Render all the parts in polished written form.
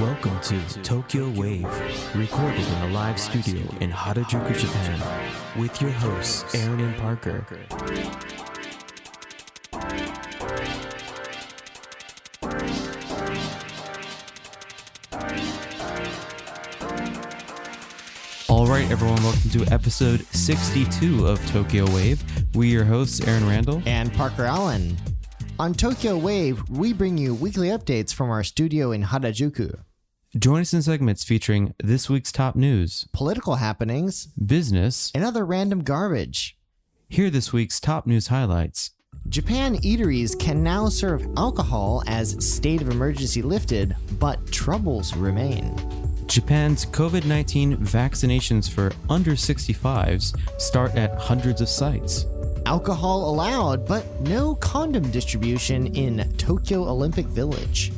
Welcome to Tokyo Wave, recorded in a live studio in Harajuku, Japan, with your hosts Aaron and Parker. Alright everyone, welcome to episode 62 of Tokyo Wave. We're your hosts Aaron Randall and Parker Allen. On Tokyo Wave, we bring you weekly updates from our studio in Harajuku. Join us in segments featuring this week's top news, political happenings, business, and other random garbage. Here are this week's top news highlights. Japan eateries can now serve alcohol as state of emergency lifted, but troubles remain. Japan's COVID-19 vaccinations for under 65s start at hundreds of sites. Alcohol allowed, but no condom distribution in Tokyo Olympic Village.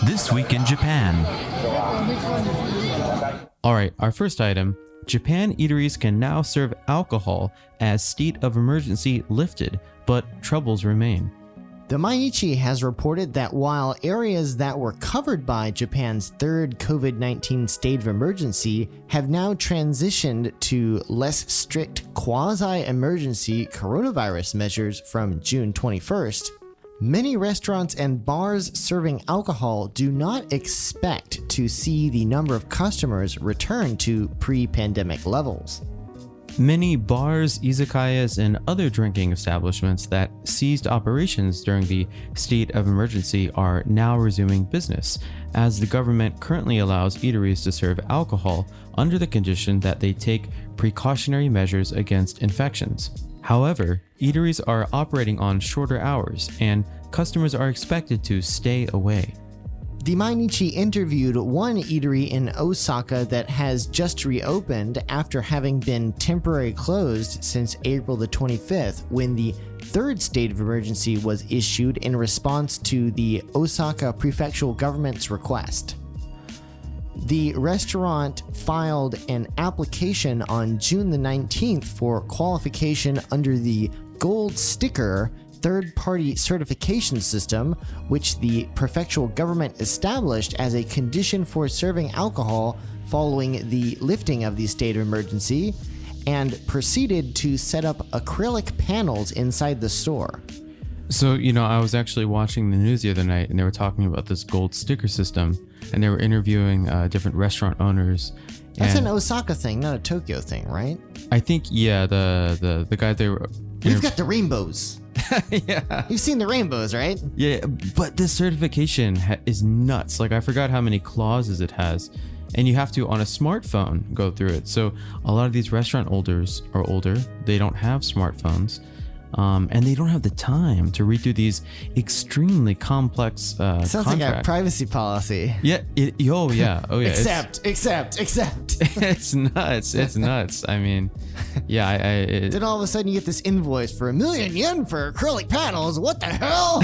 This week in Japan. Alright, our first item. Japan eateries can now serve alcohol as state of emergency lifted, but troubles remain. The Mainichi has reported that while areas that were covered by Japan's third COVID-19 state of emergency have now transitioned to less strict quasi-emergency coronavirus measures from June 21st, many restaurants and bars serving alcohol do not expect to see the number of customers return to pre-pandemic levels. Many bars, izakayas, and other drinking establishments that ceased operations during the state of emergency are now resuming business, as the government currently allows eateries to serve alcohol under the condition that they take precautionary measures against infections. However, eateries are operating on shorter hours, and customers are expected to stay away. The Mainichi interviewed one eatery in Osaka that has just reopened after having been temporarily closed since April the 25th, when the third state of emergency was issued in response to the Osaka prefectural government's request. The restaurant filed an application on June the 19th for qualification under the Gold Sticker third-party certification system, which the prefectural government established as a condition for serving alcohol following the lifting of the state of emergency, and proceeded to set up acrylic panels inside the store. So, I was actually watching the news the other night, and they were talking about this gold sticker system, and they were interviewing different restaurant owners. That's an Osaka thing, not a Tokyo thing, right? I think, yeah, the guy they were... We've got the rainbows. Yeah. You've seen the rainbows, right? Yeah, but this certification is nuts. Like, I forgot how many clauses it has. And you have to, on a smartphone, go through it. So a lot of these restaurant owners are older. They don't have smartphones. And they don't have the time to read through these extremely complex Sounds contracts. like a privacy policy. Yeah. Oh, yeah. Except. It's nuts. It's nuts. I mean, yeah. Then all of a sudden you get this invoice for 1 million yen for acrylic panels. What the hell?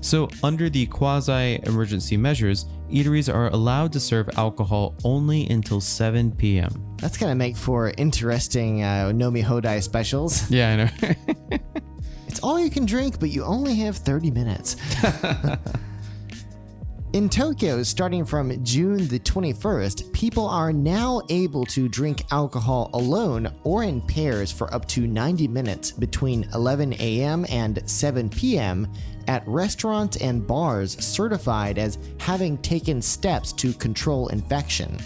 So, under the quasi-emergency measures, eateries are allowed to serve alcohol only until 7 p.m. That's going to make for interesting Nomi Hodai specials. Yeah, I know. It's all you can drink, but you only have 30 minutes. In Tokyo, starting from June the 21st, people are now able to drink alcohol alone or in pairs for up to 90 minutes between 11 a.m. and 7 p.m. at restaurants and bars certified as having taken steps to control infection.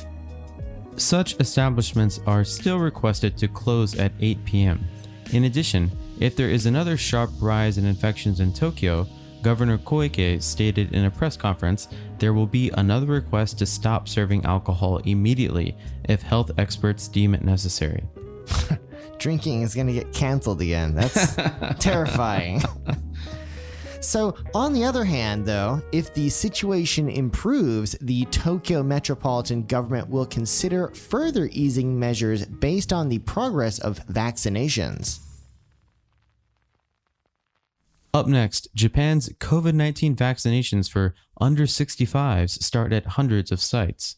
Such establishments are still requested to close at 8 p.m. In addition, if there is another sharp rise in infections in Tokyo, Governor Koike stated in a press conference there will be another request to stop serving alcohol immediately if health experts deem it necessary. Drinking is going to get canceled again. That's terrifying. So, on the other hand, though, if the situation improves, the Tokyo Metropolitan Government will consider further easing measures based on the progress of vaccinations. Up next, Japan's COVID-19 vaccinations for under 65s start at hundreds of sites.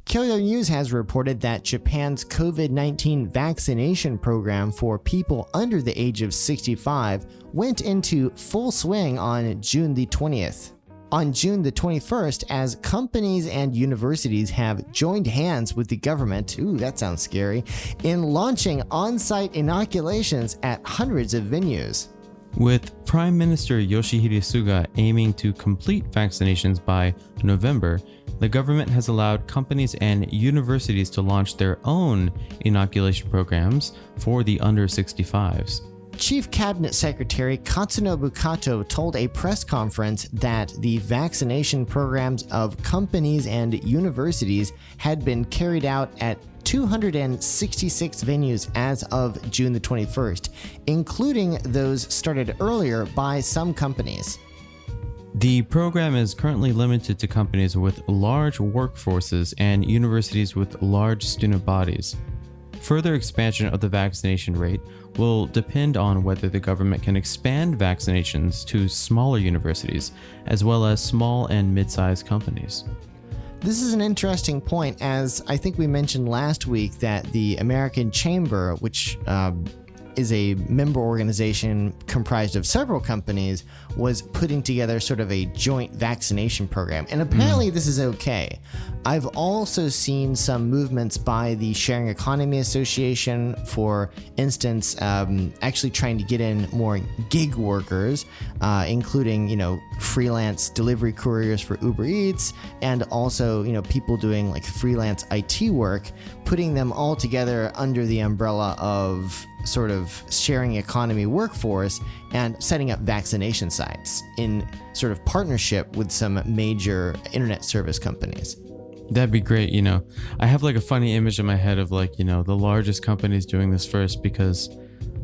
Kyodo News has reported that Japan's COVID-19 vaccination program for people under the age of 65 went into full swing on June the 20th. on June the 21st as companies and universities have joined hands with the government, ooh, that sounds scary, in launching on-site inoculations at hundreds of venues. With Prime Minister Yoshihide Suga aiming to complete vaccinations by November, the government has allowed companies and universities to launch their own inoculation programs for the under 65s. Chief Cabinet Secretary Katsunobu Kato told a press conference that the vaccination programs of companies and universities had been carried out at 266 venues as of June the 21st, including those started earlier by some companies. The program is currently limited to companies with large workforces and universities with large student bodies. Further expansion of the vaccination rate will depend on whether the government can expand vaccinations to smaller universities, as well as small and mid-sized companies. This is an interesting point, as I think we mentioned last week that the American Chamber, which is a member organization comprised of several companies, was putting together sort of a joint vaccination program. And apparently this is okay. I've also seen some movements by the Sharing Economy Association, for instance, actually trying to get in more gig workers, including, freelance delivery couriers for Uber Eats, and also, people doing like freelance IT work, putting them all together under the umbrella of sort of sharing economy workforce and setting up vaccination sites in sort of partnership with some major internet service companies. That'd be great. I have like a funny image in my head of like, the largest companies doing this first because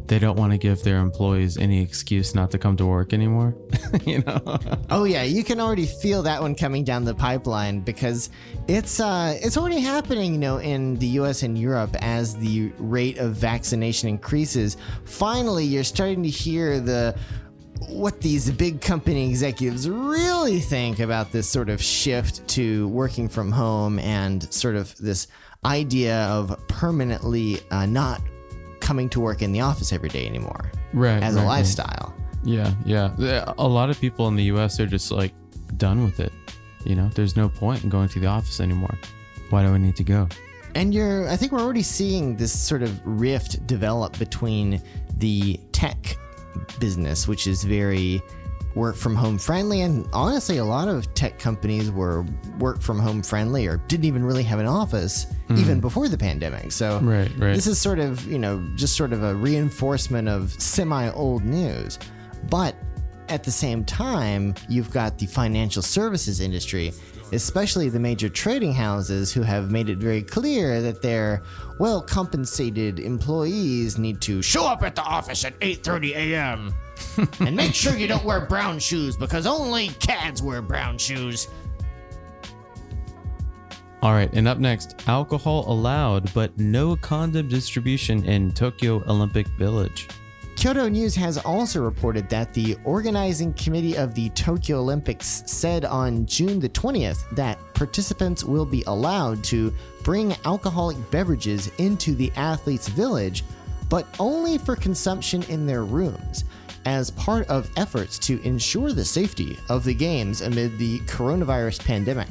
they don't want to give their employees any excuse not to come to work anymore. Oh yeah, you can already feel that one coming down the pipeline because it's already happening, in the US and Europe as the rate of vaccination increases. Finally, you're starting to hear what these big company executives really think about this sort of shift to working from home and sort of this idea of permanently not coming to work in the office every day anymore, as a lifestyle. Yeah. A lot of people in the US are just like done with it. There's no point in going to the office anymore. Why do I need to go? And I think we're already seeing this sort of rift develop between the tech business, which is very work from home friendly, and honestly a lot of tech companies were work from home friendly or didn't even really have an office even before the pandemic. So right. This is sort of just sort of a reinforcement of semi old news. But at the same time, you've got the financial services industry, especially the major trading houses, who have made it very clear that their well-compensated employees need to show up at the office at 8:30 a.m. and make sure you don't wear brown shoes because only cads wear brown shoes. All right, and up next, alcohol allowed, but no condom distribution in Tokyo Olympic Village. Kyodo News has also reported that the organizing committee of the Tokyo Olympics said on June the 20th that participants will be allowed to bring alcoholic beverages into the athletes' village, but only for consumption in their rooms, as part of efforts to ensure the safety of the games amid the coronavirus pandemic.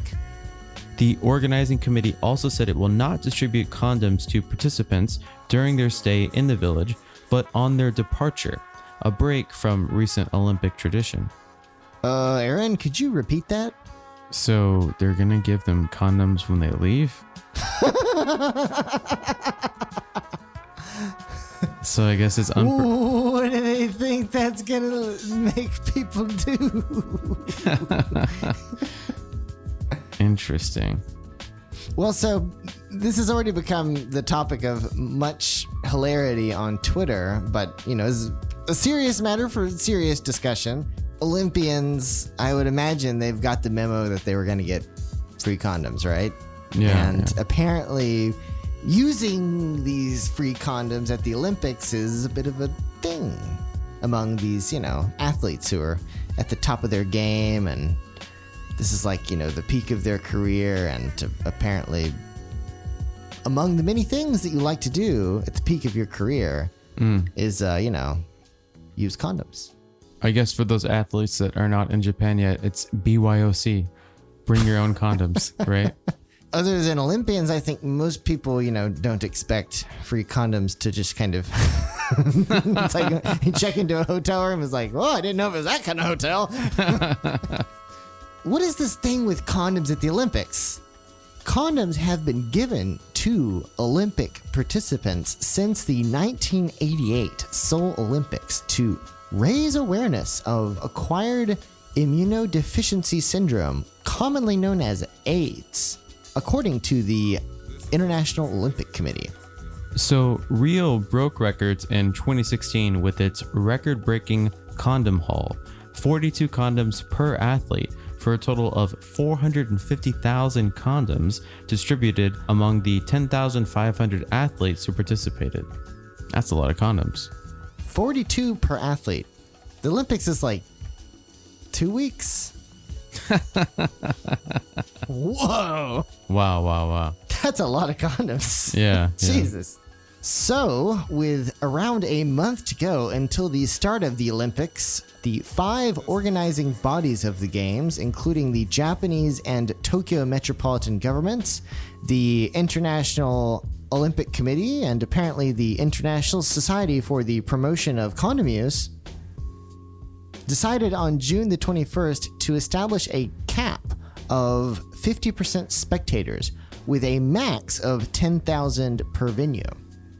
The organizing committee also said it will not distribute condoms to participants during their stay in the village, but on their departure, a break from recent Olympic tradition. Aaron, could you repeat that? So they're gonna give them condoms when they leave? So I guess it's what do they think that's gonna make people do? Interesting. Well, so this has already become the topic of much hilarity on Twitter, but, it's a serious matter for serious discussion. Olympians, I would imagine they've got the memo that they were going to get free condoms, right? Yeah. And apparently using these free condoms at the Olympics is a bit of a thing among these, athletes who are at the top of their game, and this is like, the peak of their career, and apparently among the many things that you like to do at the peak of your career is, use condoms. I guess for those athletes that are not in Japan yet, it's BYOC. Bring your own condoms, right? Other than Olympians, I think most people, don't expect free condoms to just kind of... It's like you check into a hotel room, it's like, oh, I didn't know it was that kind of hotel. What is this thing with condoms at the Olympics? Condoms have been given to Olympic participants since the 1988 Seoul Olympics to raise awareness of acquired immunodeficiency syndrome, commonly known as AIDS, according to the International Olympic Committee. So Rio broke records in 2016 with its record-breaking condom haul, 42 condoms per athlete, for a total of 450,000 condoms distributed among the 10,500 athletes who participated. That's a lot of condoms. 42 per athlete. The Olympics is like 2 weeks. Whoa. Wow. That's a lot of condoms. Yeah. Jesus. So, with around a month to go until the start of the Olympics, the 5 organizing bodies of the Games, including the Japanese and Tokyo metropolitan governments, the International Olympic Committee, and apparently the International Society for the Promotion of Condom Use, decided on June the 21st to establish a cap of 50% spectators with a max of 10,000 per venue.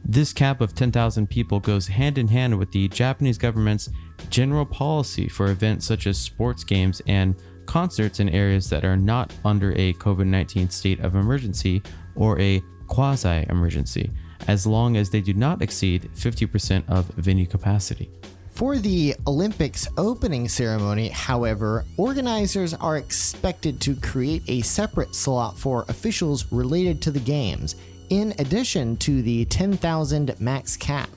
This cap of 10,000 people goes hand in hand with the Japanese government's general policy for events such as sports games and concerts in areas that are not under a COVID-19 state of emergency or a quasi emergency, as long as they do not exceed 50% of venue capacity. For the Olympics opening ceremony, however, organizers are expected to create a separate slot for officials related to the Games, in addition to the 10,000 max cap.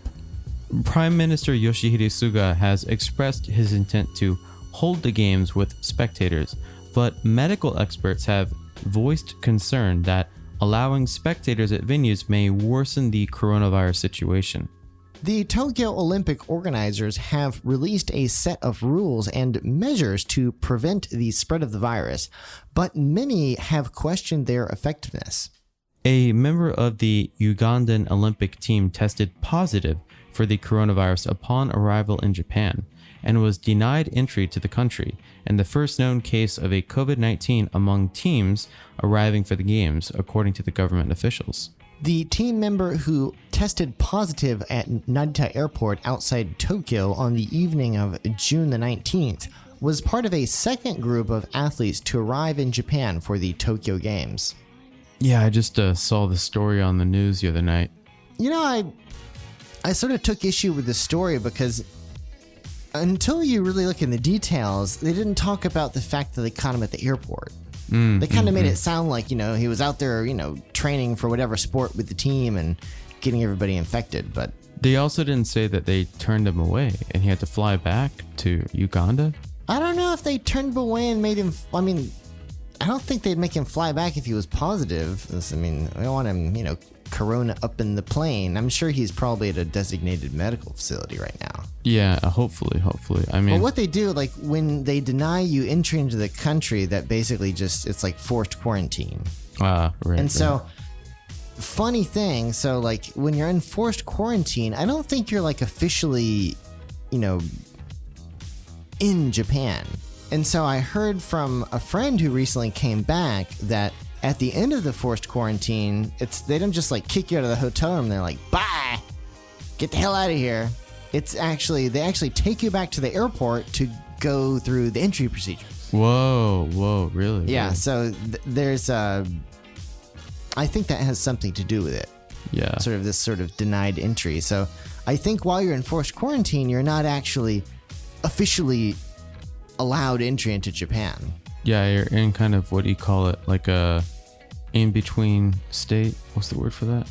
Prime Minister Yoshihide Suga has expressed his intent to hold the Games with spectators, but medical experts have voiced concern that allowing spectators at venues may worsen the coronavirus situation. The Tokyo Olympic organizers have released a set of rules and measures to prevent the spread of the virus, but many have questioned their effectiveness. A member of the Ugandan Olympic team tested positive for the coronavirus upon arrival in Japan and was denied entry to the country, and the first known case of a COVID-19 among teams arriving for the Games, according to the government officials. The team member who tested positive at Narita Airport outside Tokyo on the evening of June the 19th was part of a second group of athletes to arrive in Japan for the Tokyo Games. Yeah, I just saw the story on the news the other night. I sort of took issue with the story because until you really look in the details, they didn't talk about the fact that they caught him at the airport. They kind of made it sound like, he was out there, training for whatever sport with the team and getting everybody infected. But they also didn't say that they turned him away and he had to fly back to Uganda. I don't know if they turned him away and made him, I don't think they'd make him fly back if he was positive. I don't want him, corona up in the plane. I'm sure he's probably at a designated medical facility right now. Yeah, hopefully. But what they do, like when they deny you entry into the country, that basically it's like forced quarantine. Right. And so, funny thing, so like when you're in forced quarantine, I don't think you're like officially, in Japan. And so I heard from a friend who recently came back that at the end of the forced quarantine, they don't just like kick you out of the hotel room. They're like, bye, get the hell out of here. They actually take you back to the airport to go through the entry procedure. Whoa, really? Yeah, really? so there's I think that has something to do with it. Yeah. This sort of denied entry. So I think while you're in forced quarantine, you're not actually officially allowed entry into Japan. Yeah, you're in kind of, what do you call it? Like a in-between state? What's the word for that?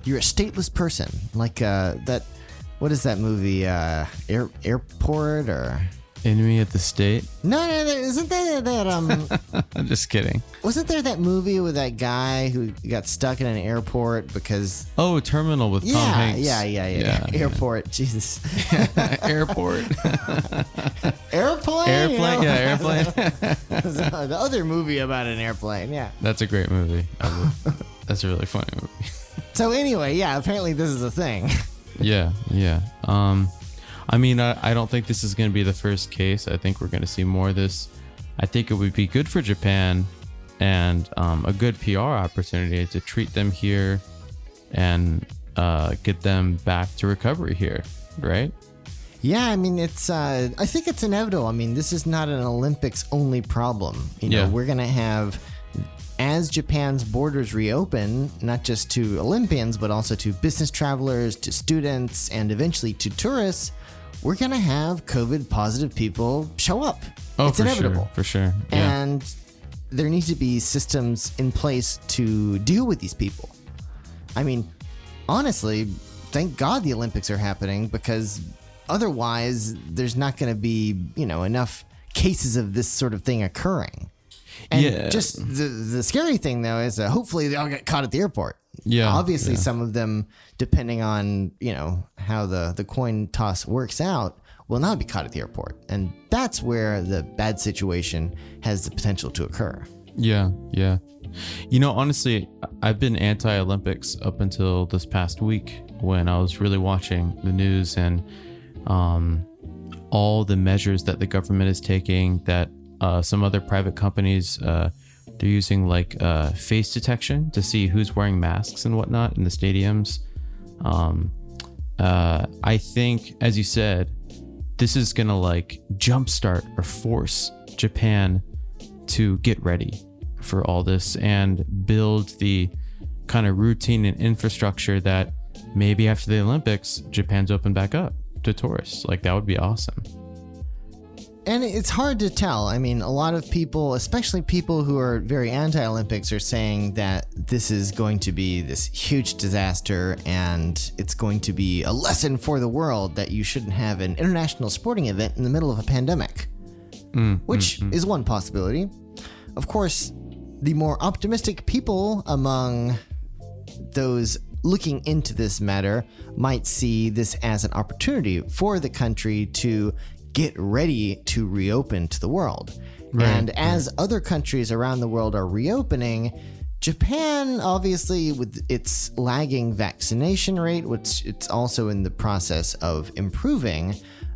You're a stateless person. Like that, what is that movie? Airport or... Enemy of the State? No, isn't there that I'm just kidding. wasn't there that movie with that guy who got stuck in an airport because Oh, Terminal with Tom Hanks. Yeah. Airport, Jesus. Airport. Airplane? Airplane, yeah, airplane. The other movie about an airplane, yeah. That's a great movie. That's a really funny movie. So anyway, yeah, apparently this is a thing. Yeah. I mean, I don't think this is going to be the first case. I think we're going to see more of this. I think it would be good for Japan and a good PR opportunity to treat them here and get them back to recovery here, right? Yeah, I mean, it's. I think it's inevitable. I mean, this is not an Olympics only problem. We're going to have, as Japan's borders reopen, not just to Olympians, but also to business travelers, to students, and eventually to tourists, we're going to have COVID positive people show up. Oh, it's inevitable. For sure. Yeah. And there needs to be systems in place to deal with these people. I mean, honestly, thank God the Olympics are happening, because otherwise there's not going to be, enough cases of this sort of thing occurring. And just the scary thing, though, is hopefully they all get caught at the airport. Yeah. Obviously, some of them, depending on, how the coin toss works out, will not be caught at the airport. And that's where the bad situation has the potential to occur. Yeah. Honestly, I've been anti-Olympics up until this past week when I was really watching the news and all the measures that the government is taking, that some other private companies, they're using like face detection to see who's wearing masks and whatnot in the stadiums. I think, as you said, this is gonna like jumpstart or force Japan to get ready for all this and build the kind of routine and infrastructure that maybe after the Olympics, Japan's open back up to tourists. Like, that would be awesome. And it's hard to tell. I mean, a lot of people, especially people who are very anti-Olympics, are saying that this is going to be this huge disaster and it's going to be a lesson for the world that you shouldn't have an international sporting event in the middle of a pandemic, which is one possibility. Of course, the more optimistic people among those looking into this matter might see this as an opportunity for the country to get ready to reopen to the world. Right. And as other countries around the world are reopening, Japan, obviously, with its lagging vaccination rate, which it's also in the process of improving,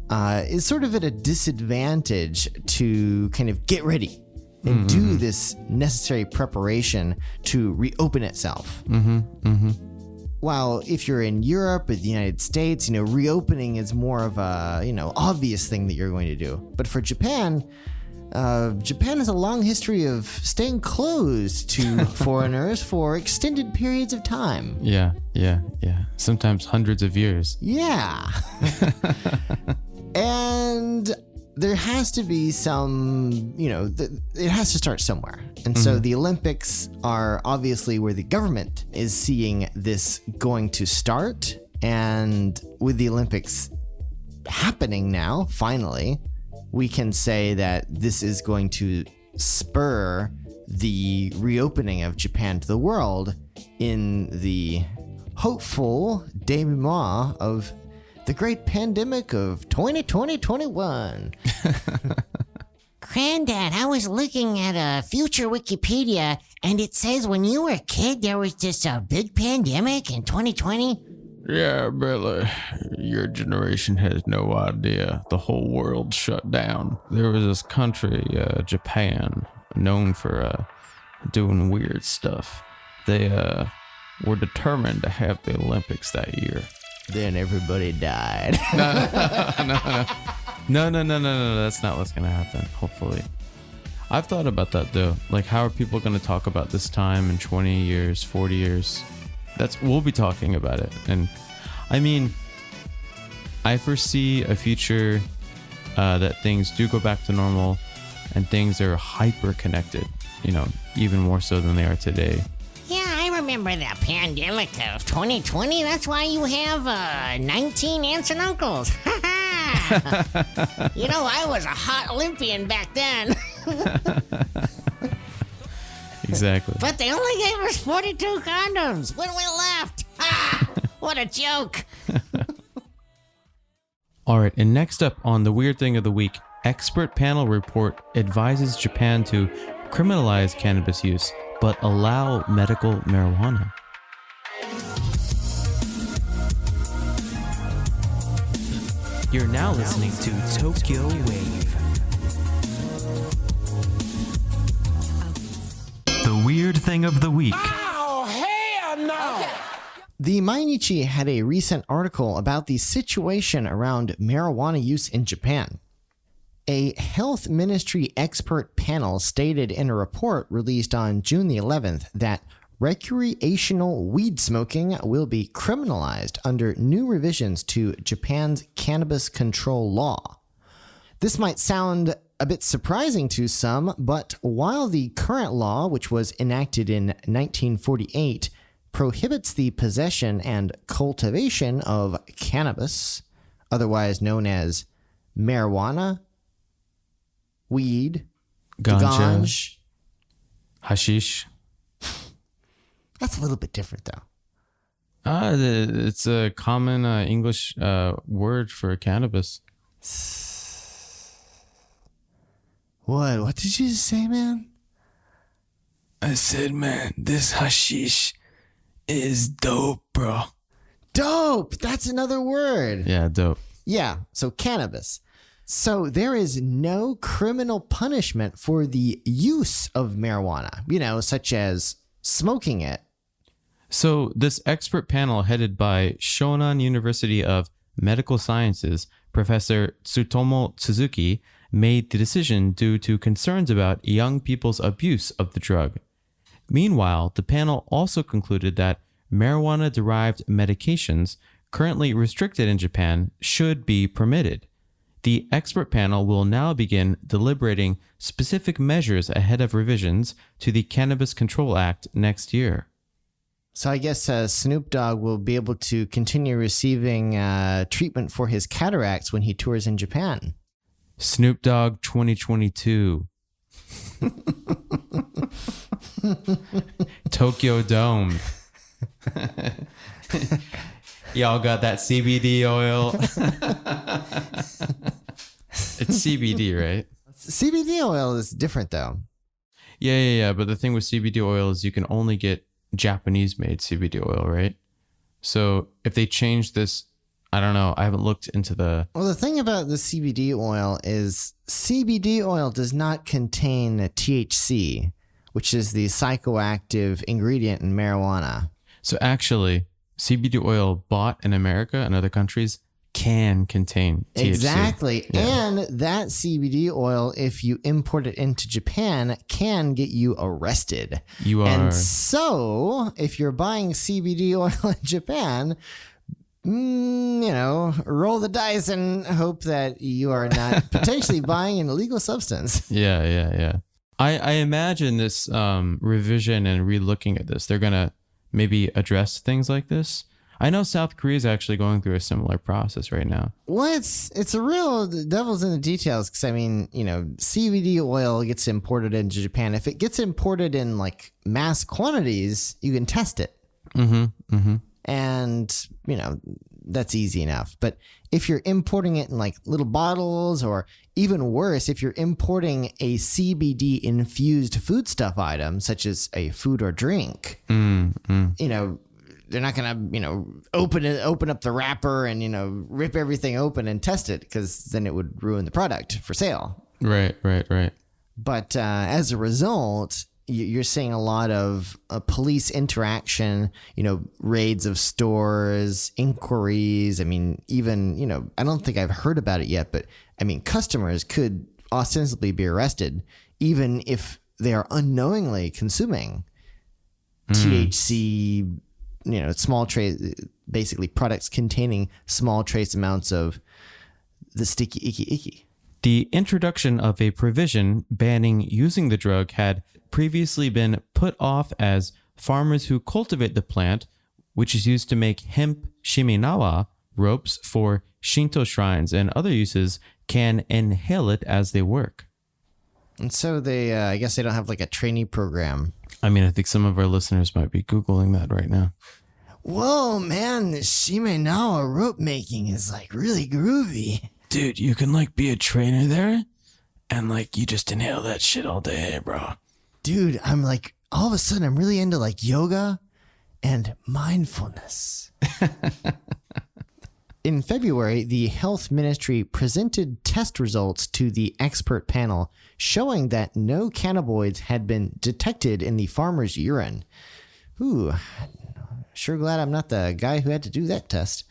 is sort of at a disadvantage to kind of get ready and do this necessary preparation to reopen itself. While if you're in Europe or the United States, reopening is more of a, obvious thing that you're going to do. But for Japan, Japan has a long history of staying closed to foreigners for extended periods of time. Yeah. Sometimes hundreds of years. Yeah. And there has to be some, it has to start somewhere. And so the Olympics are obviously where the government is seeing this going to start. And with the Olympics happening now, finally, we can say that this is going to spur the reopening of Japan to the world in the hopeful denouement of the great pandemic of 2020-21. Granddad, I was looking at a future Wikipedia, and it says when you were a kid, there was just a big pandemic in 2020. Yeah, Billy, your generation has no idea. The whole world shut down. There was this country, Japan, known for doing weird stuff. They were determined to have the Olympics that year. Then everybody died. No, that's not what's gonna happen, hopefully. I've thought about that though. Like, how are people gonna talk about this time in 20 years, 40 years? We'll be talking about it. And I mean, I foresee a future that things do go back to normal and things are hyper connected, even more so than they are today. Yeah, I remember the pandemic of 2020. That's why you have 19 aunts and uncles. Ha ha! You know, I was a hot Olympian back then. Exactly. But they only gave us 42 condoms when we left. What a joke. All right, and next up on the weird thing of the week, expert panel report advises Japan to criminalize cannabis use, but allow medical marijuana. You're now listening to Tokyo Wave. The weird thing of the week. Oh, hell no! The Mainichi had a recent article about the situation around marijuana use in Japan. A health ministry expert panel stated in a report released on June the 11th that recreational weed smoking will be criminalized under new revisions to Japan's cannabis control law. This might sound a bit surprising to some, but while the current law, which was enacted in 1948, prohibits the possession and cultivation of cannabis, otherwise known as marijuana, weed, Ganja, ganj. hashish. That's a little bit different, though. It's a common English word for cannabis. What? What did you just say, man? I said, man, this hashish is dope, bro. Dope! That's another word. Yeah, dope. Yeah, so cannabis. So there is no criminal punishment for the use of marijuana, such as smoking it. So this expert panel headed by Shonan University of Medical Sciences, Professor Tsutomu Suzuki, made the decision due to concerns about young people's abuse of the drug. Meanwhile, the panel also concluded that marijuana-derived medications currently restricted in Japan should be permitted. The expert panel will now begin deliberating specific measures ahead of revisions to the Cannabis Control Act next year. So I guess Snoop Dogg will be able to continue receiving treatment for his cataracts when he tours in Japan. Snoop Dogg 2022. Tokyo Dome. Y'all got that CBD oil? It's CBD, right? CBD oil is different, though. Yeah. But the thing with CBD oil is you can only get Japanese-made CBD oil, right? So if they change this, I don't know. I haven't looked into the... Well, the thing about the CBD oil is CBD oil does not contain THC, which is the psychoactive ingredient in marijuana. So actually, CBD oil bought in America and other countries can contain THC. Exactly. Yeah. And that CBD oil, if you import it into Japan, can get you arrested. And so, if you're buying CBD oil in Japan... roll the dice and hope that you are not potentially buying an illegal substance. Yeah. I imagine this revision and re-looking at this, they're going to maybe address things like this. I know South Korea is actually going through a similar process right now. Well, it's a real devil's in the details because, CBD oil gets imported into Japan. If it gets imported in, mass quantities, you can test it. Mm-hmm. And, that's easy enough. But if you're importing it in little bottles, or even worse, if you're importing a CBD infused foodstuff item, such as a food or drink, they're not going to, open up the wrapper and, rip everything open and test it, because then it would ruin the product for sale. Right. But as a result, you're seeing a lot of police interaction, raids of stores, inquiries. Even, I don't think I've heard about it yet, but customers could ostensibly be arrested even if they are unknowingly consuming THC, small trace, basically products containing small trace amounts of the sticky icky. The introduction of a provision banning using the drug had previously been put off as farmers who cultivate the plant, which is used to make hemp shiminawa ropes for Shinto shrines, and other uses can inhale it as they work. And so they, I guess they don't have like a trainee program. I mean, I think some of our listeners might be Googling that right now. Whoa, man, the Shimenawa rope making is like really groovy. Dude, you can like be a trainer there and like you just inhale that shit all day, bro. Dude, I'm like, all of a sudden I'm really into like yoga and mindfulness. In February, the health ministry presented test results to the expert panel showing that no cannabinoids had been detected in the farmer's urine. Ooh, sure glad I'm not the guy who had to do that test.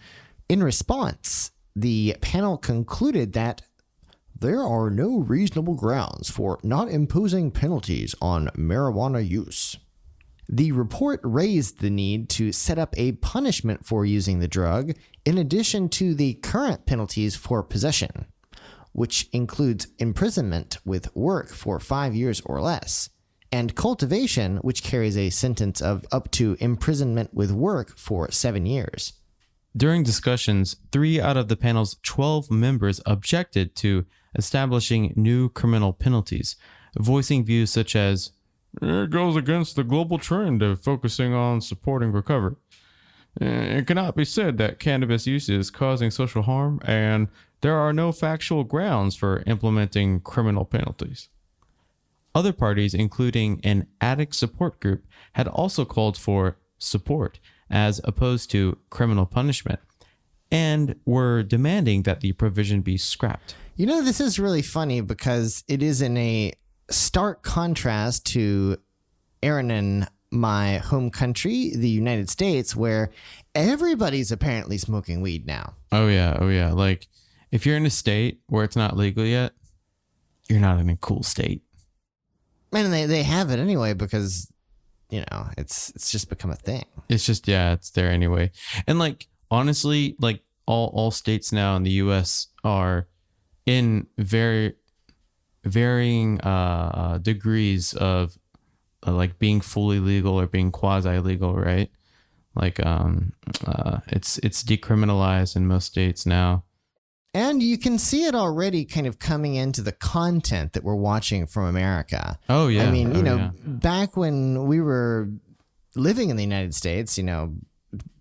In response, the panel concluded that there are no reasonable grounds for not imposing penalties on marijuana use. The report raised the need to set up a punishment for using the drug in addition to the current penalties for possession, which includes imprisonment with work for 5 years or less, and cultivation, which carries a sentence of up to imprisonment with work for 7 years. During discussions, 3 out of the panel's 12 members objected to establishing new criminal penalties, voicing views such as, "It goes against the global trend of focusing on supporting recovery. It cannot be said that cannabis use is causing social harm, and there are no factual grounds for implementing criminal penalties." Other parties, including an addict support group, had also called for support as opposed to criminal punishment, and were demanding that the provision be scrapped. You know, this is really funny because it is in a stark contrast to Aaron and my home country, the United States, where everybody's apparently smoking weed now. Oh yeah. Like, if you're in a state where it's not legal yet, you're not in a cool state. And they have it anyway because, you know, it's just become a thing. It's just, yeah, it's there anyway. And like, honestly, like all states now in the US are in varying degrees of like being fully legal or being quasi legal, right? Like it's decriminalized in most states now. And you can see it already kind of coming into the content that we're watching from America. Oh yeah. I mean, back when we were living in the United States, you know,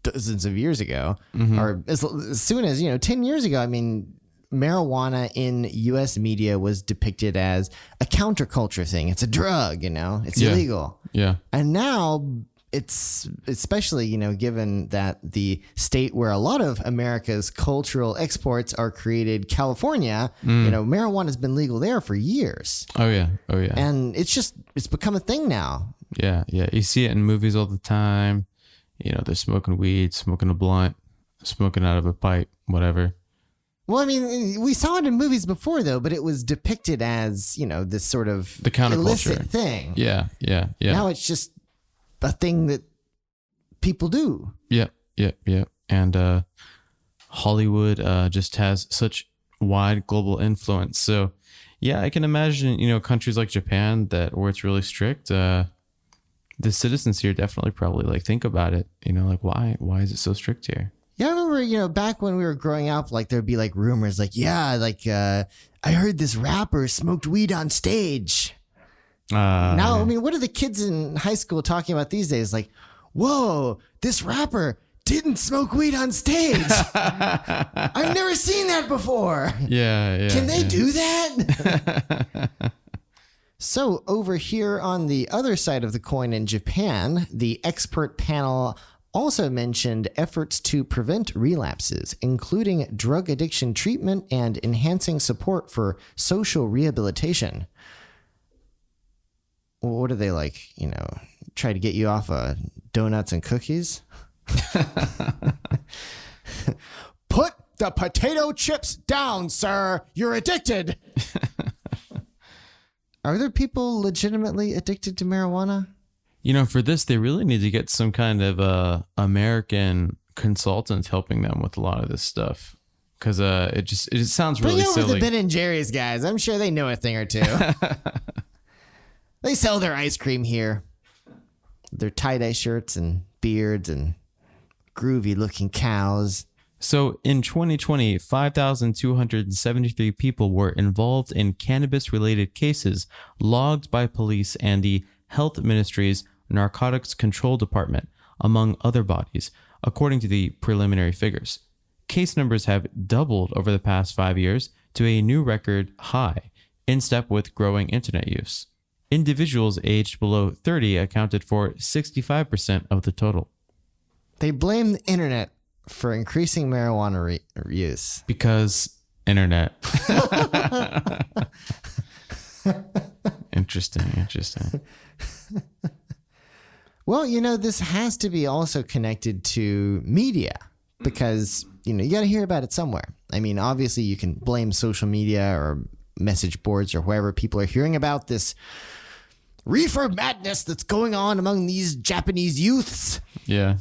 dozens of years ago, or as soon as, 10 years ago, I mean, marijuana in U.S. media was depicted as a counterculture thing. It's a drug, it's illegal. Yeah. And now it's especially, given that the state where a lot of America's cultural exports are created, California, marijuana has been legal there for years. Oh yeah. And it's become a thing now. Yeah. You see it in movies all the time. They're smoking weed, smoking a blunt, smoking out of a pipe, whatever. Well, I mean, we saw it in movies before, though, but it was depicted as, this sort of the counterculture illicit thing. Yeah. Now it's just a thing that people do. Yeah. And Hollywood just has such wide global influence. So, yeah, I can imagine, countries like Japan where it's really strict. The citizens here definitely probably like think about it. Like why is it so strict here? Yeah, I remember, back when we were growing up, like there'd be like rumors like, I heard this rapper smoked weed on stage. Now, I mean, what are the kids in high school talking about these days? Like, whoa, this rapper didn't smoke weed on stage. I've never seen that before. Yeah. Can they do that? So over here on the other side of the coin in Japan, the expert panel also mentioned efforts to prevent relapses, including drug addiction treatment and enhancing support for social rehabilitation. What are they like, try to get you off of donuts and cookies? Put the potato chips down, sir. You're addicted. Are there people legitimately addicted to marijuana? For this, they really need to get some kind of American consultant helping them with a lot of this stuff. Because it sounds really silly. Bring over the Ben and Jerry's guys. I'm sure they know a thing or two. They sell their ice cream here. Their tie-dye shirts and beards and groovy-looking cows. So in 2020, 5,273 people were involved in cannabis-related cases logged by police and the Health Ministry's Narcotics Control Department, among other bodies, according to the preliminary figures. Case numbers have doubled over the past 5 years to a new record high, in step with growing internet use. Individuals aged below 30 accounted for 65% of the total. They blame the internet for increasing marijuana use. Because internet. Interesting. Well, this has to be also connected to media because, you got to hear about it somewhere. I mean, obviously you can blame social media or message boards or wherever people are hearing about this reefer madness that's going on among these Japanese youths. Yeah.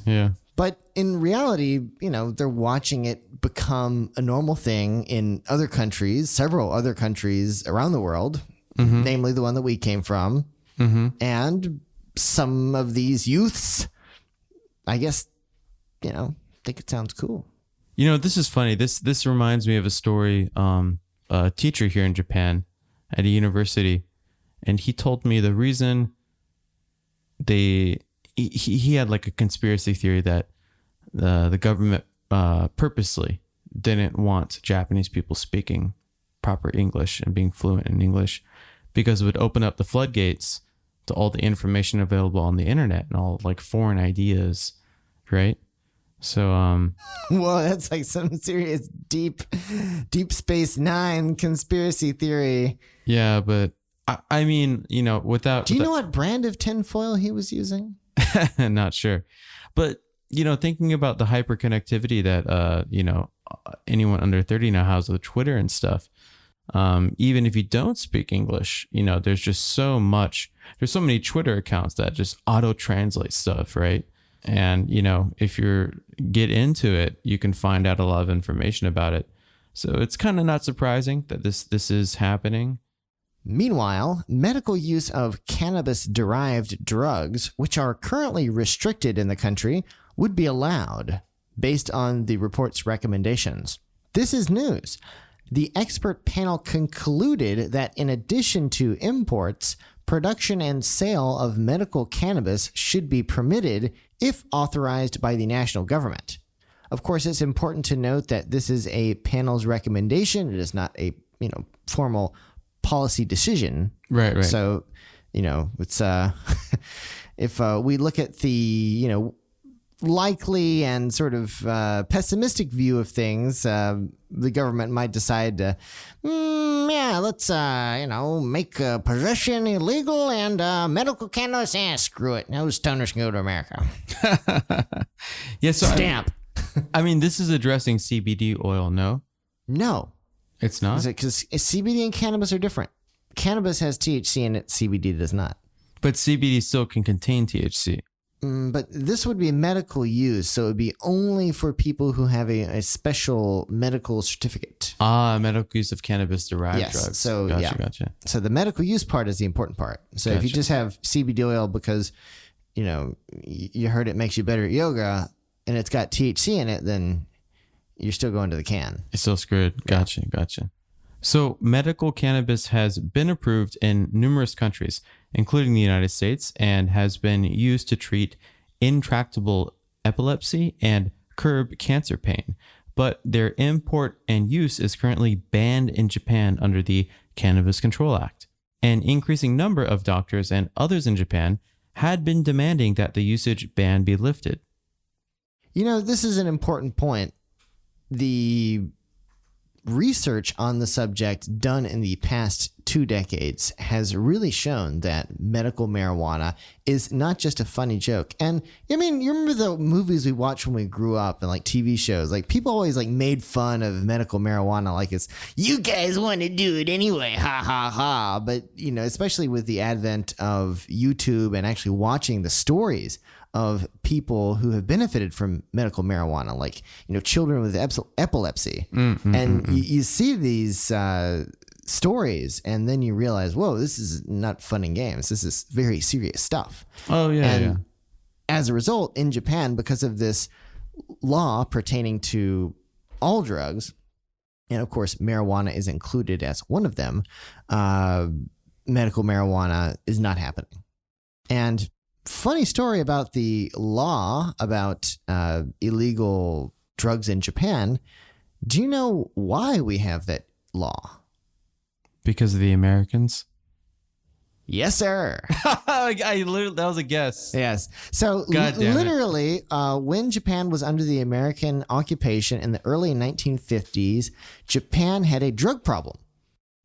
But in reality, they're watching it become a normal thing in other countries, several other countries around the world, namely the one that we came from. And some of these youths, I guess, think it sounds cool. This is funny. This reminds me of a story. A teacher here in Japan at a university, and he told me the reason he had like a conspiracy theory that the government purposely didn't want Japanese people speaking proper English and being fluent in English because it would open up the floodgates to all the information available on the internet and all like foreign ideas, right? So well, that's like some serious deep Space Nine conspiracy theory. Yeah, but I mean, without... Do you know what brand of tinfoil he was using? Not sure. But, thinking about the hyperconnectivity that, anyone under 30 now has with Twitter and stuff, even if you don't speak English, there's just so many Twitter accounts that just auto-translate stuff, right? And, if you get into it, you can find out a lot of information about it. So it's kind of not surprising that this is happening. Meanwhile, medical use of cannabis-derived drugs, which are currently restricted in the country, would be allowed based on the report's recommendations. This is news. The expert panel concluded that in addition to imports, production and sale of medical cannabis should be permitted if authorized by the national government. Of course, it's important to note that this is a panel's recommendation. It is not a, formal policy decision. Right. So, it's if we look at the, likely and sort of pessimistic view of things, the government might decide to, let's, make possession illegal and medical cannabis. Screw it. Those stoners can go to America. Yeah, so Stamp. I mean, this is addressing CBD oil, no? No. It's not? Because CBD and cannabis are different. Cannabis has THC in it. CBD does not. But CBD still can contain THC. But this would be medical use, so it would be only for people who have a special medical certificate. Medical use of cannabis-derived drugs. So, Gotcha. So the medical use part is the important part. So if you just have CBD oil because, you heard it makes you better at yoga and it's got THC in it, then you're still going to the can. It's still screwed. Gotcha. So medical cannabis has been approved in numerous countries, including the United States, and has been used to treat intractable epilepsy and curb cancer pain. But their import and use is currently banned in Japan under the Cannabis Control Act. An increasing number of doctors and others in Japan had been demanding that the usage ban be lifted. This is an important point. The research on the subject done in the past 2 decades has really shown that medical marijuana is not just a funny joke. And I mean, you remember the movies we watched when we grew up and like TV shows, like people always like made fun of medical marijuana. Like it's, you guys want to do it anyway. Ha ha ha. But especially with the advent of YouTube and actually watching the stories of people who have benefited from medical marijuana, like, children with epilepsy. You see these stories and then you realize, whoa, this is not fun and games. This is very serious stuff. Oh, yeah. And as a result, in Japan, because of this law pertaining to all drugs, and of course, marijuana is included as one of them, medical marijuana is not happening. And funny story about the law about illegal drugs in Japan. Do you know why we have that law? Because of the Americans? Yes, sir. I literally, that was a guess. Yes. So literally, when Japan was under the American occupation in the early 1950s, Japan had a drug problem.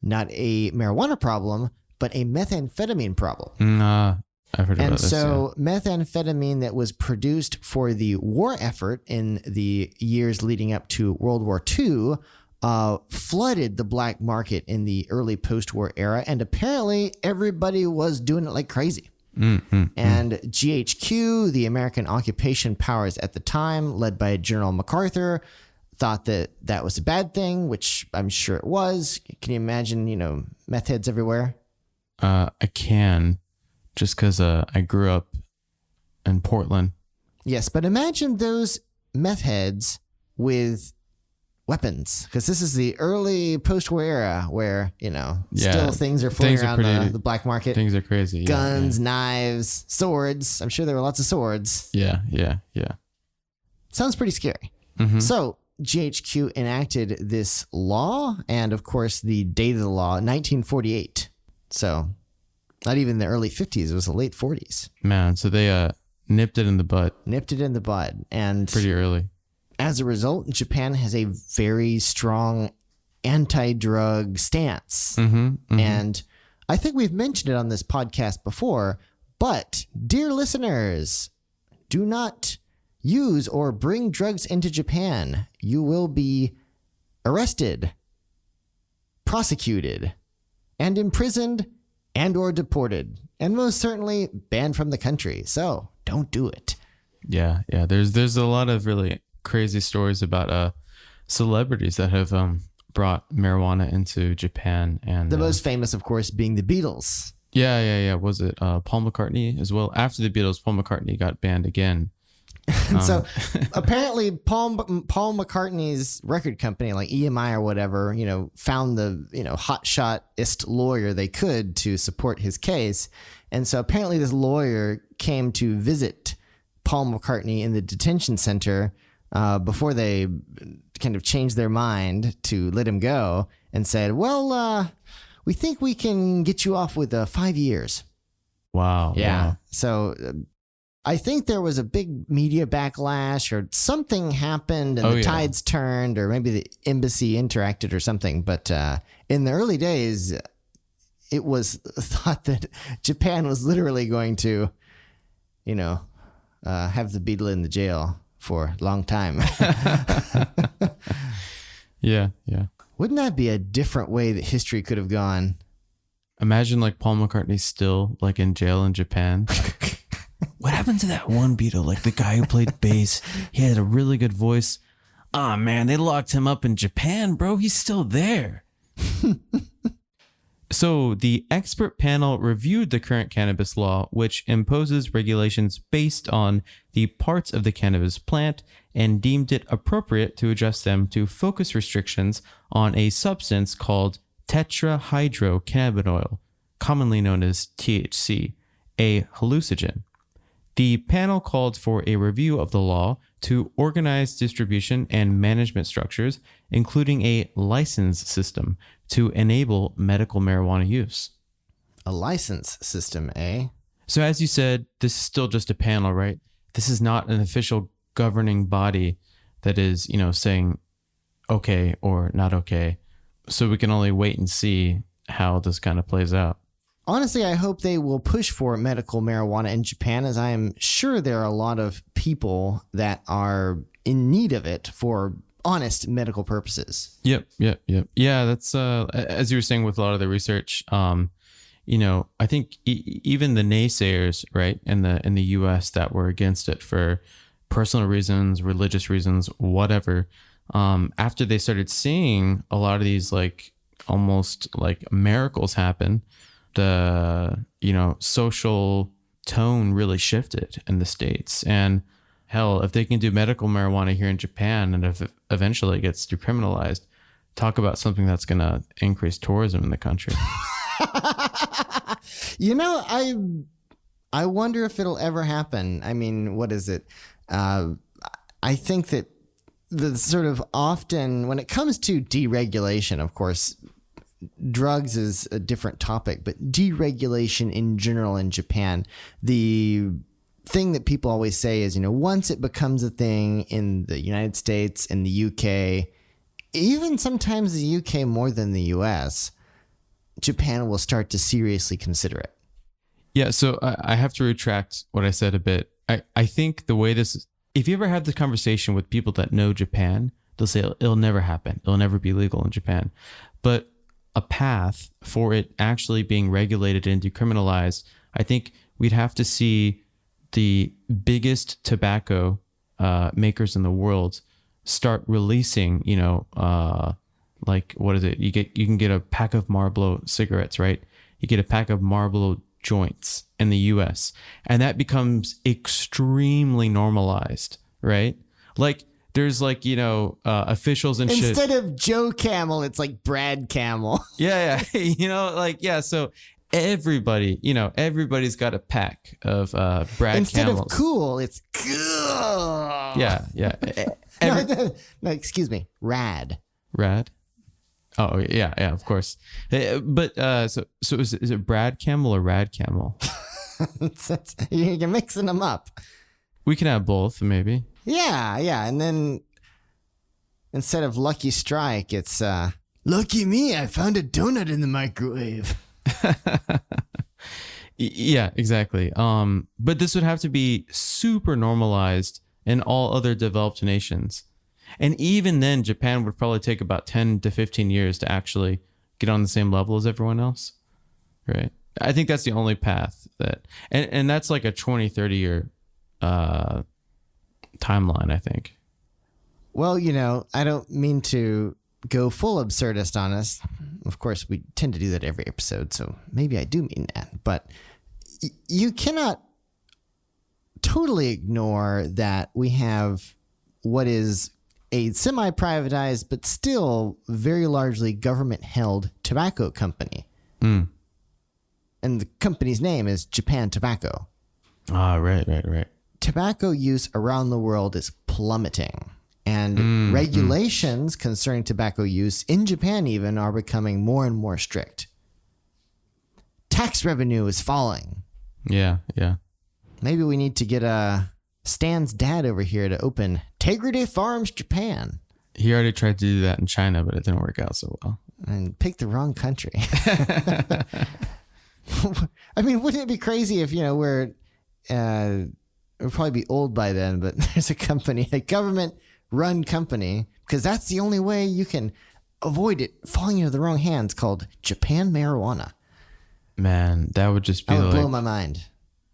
Not a marijuana problem, but a methamphetamine problem. I've heard about this. And so methamphetamine that was produced for the war effort in the years leading up to World War II flooded the black market in the early post-war era. And apparently everybody was doing it like crazy. And GHQ, the American occupation powers at the time, led by General MacArthur, thought that that was a bad thing, which I'm sure it was. Can you imagine, meth heads everywhere? I can. Just because I grew up in Portland. Yes, but imagine those meth heads with weapons, because this is the early post-war era where, still things are floating around the black market. Things are crazy. Guns, knives, swords. I'm sure there were lots of swords. Yeah. Sounds pretty scary. So GHQ enacted this law, and of course the date of the law, 1948. So not even the early 50s, it was the late 40s. Man, so they nipped it in the bud. And pretty early. As a result, Japan has a very strong anti-drug stance. And I think we've mentioned it on this podcast before, but dear listeners, do not use or bring drugs into Japan. You will be arrested, prosecuted, and imprisoned, and or deported, and most certainly banned from the country. So don't do it. Yeah. There's a lot of really crazy stories about celebrities that have brought marijuana into Japan, and the most famous, of course, being the Beatles. Yeah. Was it Paul McCartney as well? After the Beatles, Paul McCartney got banned again. And so apparently Paul McCartney's record company, like EMI or whatever, found the, hotshotist lawyer they could to support his case. And so apparently this lawyer came to visit Paul McCartney in the detention center before they kind of changed their mind to let him go, and said, well, we think we can get you off with 5 years. Wow. Yeah. Wow. So I think there was a big media backlash, or something happened and the tides turned, or maybe the embassy interacted or something. But in the early days, it was thought that Japan was literally going to, have the Beatle in the jail for a long time. Yeah. Wouldn't that be a different way that history could have gone? Imagine like Paul McCartney's still like in jail in Japan. What happened to that one Beatle? Like the guy who played bass, he had a really good voice. Ah, man, they locked him up in Japan, bro. He's still there. So the expert panel reviewed the current cannabis law, which imposes regulations based on the parts of the cannabis plant, and deemed it appropriate to adjust them to focus restrictions on a substance called tetrahydrocannabinol, commonly known as THC, a hallucinogen. The panel called for a review of the law to organize distribution and management structures, including a license system to enable medical marijuana use. A license system, eh? So as you said, this is still just a panel, right? This is not an official governing body that is, saying okay or not okay. So we can only wait and see how this kind of plays out. Honestly, I hope they will push for medical marijuana in Japan, as I am sure there are a lot of people that are in need of it for honest medical purposes. Yep. Yeah, that's as you were saying with a lot of the research. I think even the naysayers, right, in the U.S. that were against it for personal reasons, religious reasons, whatever. After they started seeing a lot of these like almost like miracles happen, the social tone really shifted in the States. And hell, if they can do medical marijuana here in Japan, and if it eventually gets decriminalized, talk about something that's going to increase tourism in the country. You know, I wonder if it'll ever happen. I mean, what is it? I think that the sort of often when it comes to deregulation, of course, drugs is a different topic, but deregulation in general in Japan, the thing that people always say is, once it becomes a thing in the United States and the UK, even sometimes the UK more than the US, Japan will start to seriously consider it. Yeah, so I have to retract what I said a bit. I think the way this, if you ever have this conversation with people that know Japan, they'll say it'll never happen. It'll never be legal in Japan. But a path for it actually being regulated and decriminalized, I think we'd have to see the biggest tobacco makers in the world start releasing, like, what is it? You can get a pack of Marlboro cigarettes, right? You get a pack of Marlboro joints in the US, and that becomes extremely normalized, right? Like there's like, officials and shit. Instead of Joe Camel, it's like Brad Camel. Yeah. So everybody's got a pack of Brad Instead Camels. of cool, it's cool. Yeah. No, excuse me. Rad. Oh yeah, of course. But so is it Brad Camel or Rad Camel? You're mixing them up. We can have both, maybe. Yeah, and then instead of Lucky Strike, it's Lucky me, I found a donut in the microwave. Yeah, exactly. But this would have to be super normalized in all other developed nations. And even then, Japan would probably take about 10 to 15 years to actually get on the same level as everyone else. Right. I think that's the only path and that's like a 20, 30 year timeline, I think. Well, I don't mean to go full absurdist on us. Of course, we tend to do that every episode, so maybe I do mean that. But you cannot totally ignore that we have what is a semi-privatized but still very largely government-held tobacco company. And the company's name is Japan Tobacco. Ah, right. Tobacco use around the world is plummeting. And regulations concerning tobacco use in Japan even are becoming more and more strict. Tax revenue is falling. Yeah. Maybe we need to get Stan's dad over here to open Integrity Farms Japan. He already tried to do that in China, but it didn't work out so well. And picked the wrong country. I mean, wouldn't it be crazy if, we'll probably be old by then, but there's a company, a government-run company, because that's the only way you can avoid it falling into the wrong hands, called Japan Marijuana. Man, that would just be that would blow my mind.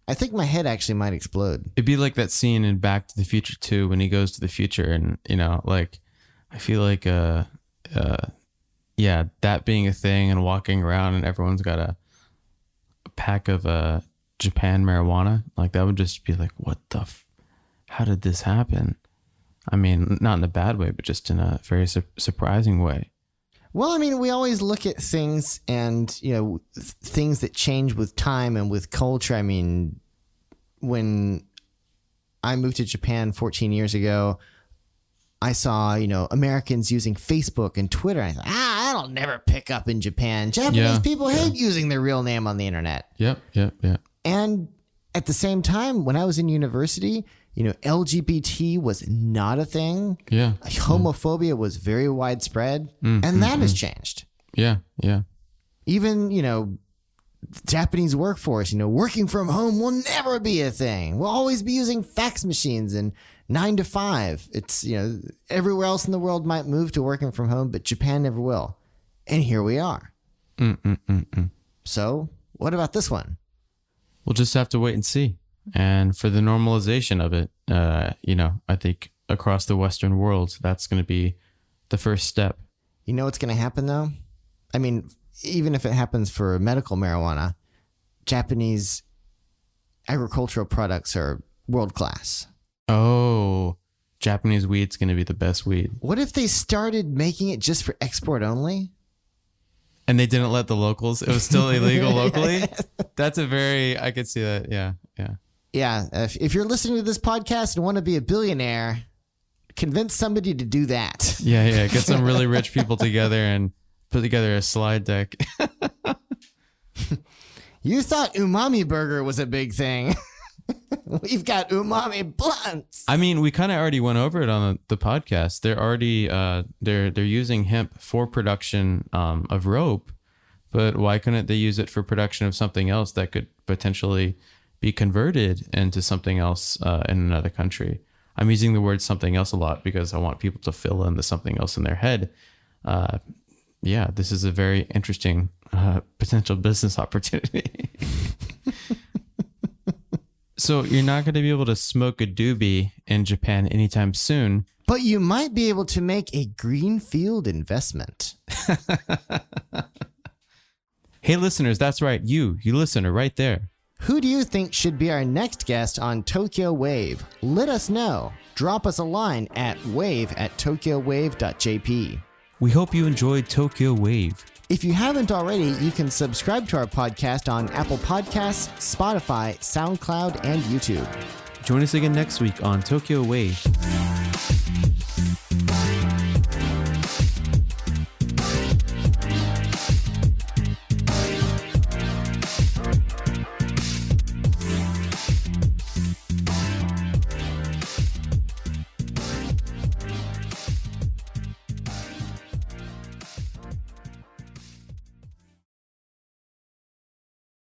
I think my head actually might explode. It'd be like that scene in Back to the Future 2 when he goes to the future and, I feel like, that being a thing and walking around and everyone's got a pack of Japan marijuana, like that would just be like, what the, how did this happen? I mean, not in a bad way, but just in a very surprising way. Well, I mean, we always look at things and, things that change with time and with culture. I mean, when I moved to Japan 14 years ago, I saw, Americans using Facebook and Twitter. And I thought, that'll never pick up in Japan. Japanese people hate using their real name on the internet. Yep. And at the same time, when I was in university, LGBT was not a thing. Yeah. Homophobia was very widespread. And that has changed. Yeah. Even, Japanese workforce, working from home will never be a thing. We'll always be using fax machines and 9 to 5. It's, everywhere else in the world might move to working from home, but Japan never will. And here we are. So what about this one? We'll just have to wait and see. And for the normalization of it, I think across the Western world, that's going to be the first step. You know what's going to happen, though? I mean, even if it happens for medical marijuana, Japanese agricultural products are world class. Oh, Japanese weed's going to be the best weed. What if they started making it just for export only? And they didn't let the locals. It was still illegal locally. That's I could see that. Yeah. Yeah. If you're listening to this podcast and want to be a billionaire, convince somebody to do that. Yeah. Get some really rich people together and put together a slide deck. You thought umami burger was a big thing. We've got umami blunts. I mean, we kind of already went over it on the podcast. They're already they're using hemp for production of rope, but why couldn't they use it for production of something else that could potentially be converted into something else in another country? I'm using the word something else a lot because I want people to fill in the something else in their head. Yeah, this is a very interesting potential business opportunity. So you're not going to be able to smoke a doobie in Japan anytime soon. But you might be able to make a greenfield investment. Hey, listeners, that's right. You listener right there. Who do you think should be our next guest on Tokyo Wave? Let us know. Drop us a line at wave@tokyowave.jp. We hope you enjoyed Tokyo Wave. If you haven't already, you can subscribe to our podcast on Apple Podcasts, Spotify, SoundCloud, and YouTube. Join us again next week on Tokyo Wave.